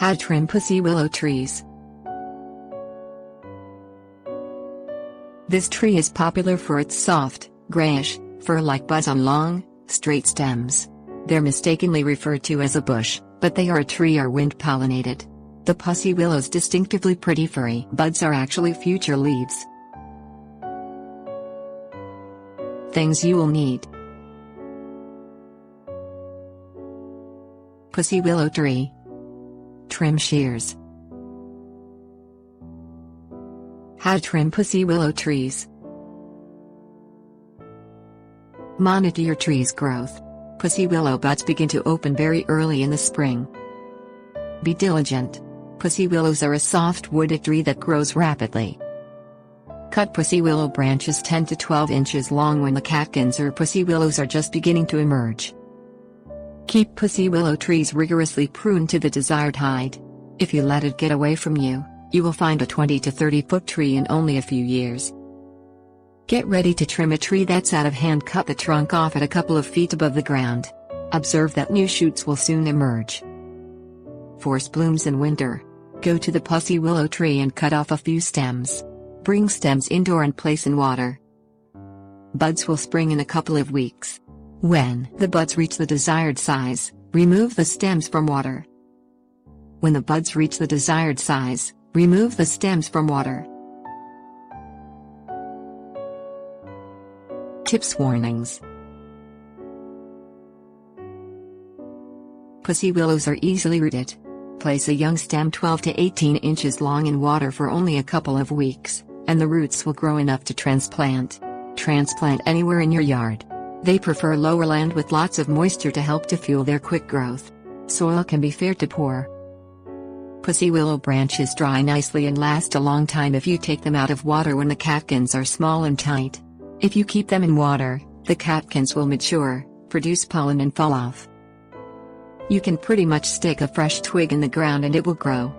How to trim pussy willow trees. This tree is popular for its soft, grayish, fur-like buds on long, straight stems. They're mistakenly referred to as a bush, but they are a tree or wind-pollinated. The pussy willow's distinctively pretty furry buds are actually future leaves. Things you will need: pussy willow tree, trim shears. How to trim pussy willow trees. Monitor your tree's growth. Pussy willow buds begin to open very early in the spring. Be diligent. Pussy willows are a soft wooded tree that grows rapidly. Cut pussy willow branches 10 to 12 inches long when the catkins or pussy willows are just beginning to emerge. Keep pussy willow trees rigorously pruned to the desired height. If you let it get away from you, you will find a 20 to 30 foot tree in only a few years. Get ready to trim a tree that's out of hand. Cut the trunk off at a couple of feet above the ground. Observe that new shoots will soon emerge. Force blooms in winter. Go to the pussy willow tree and cut off a few stems. Bring stems indoor and place in water. Buds will spring in a couple of weeks. When the buds reach the desired size, remove the stems from water. When the buds reach the desired size, remove the stems from water. Tips. Warnings. Pussy willows are easily rooted. Place a young stem 12 to 18 inches long in water for only a couple of weeks, and the roots will grow enough to transplant. Transplant anywhere in your yard. They prefer lower land with lots of moisture to help to fuel their quick growth. Soil can be fair to poor. Pussy willow branches dry nicely and last a long time if you take them out of water when the catkins are small and tight. If you keep them in water, the catkins will mature, produce pollen and fall off. You can pretty much stick a fresh twig in the ground and it will grow.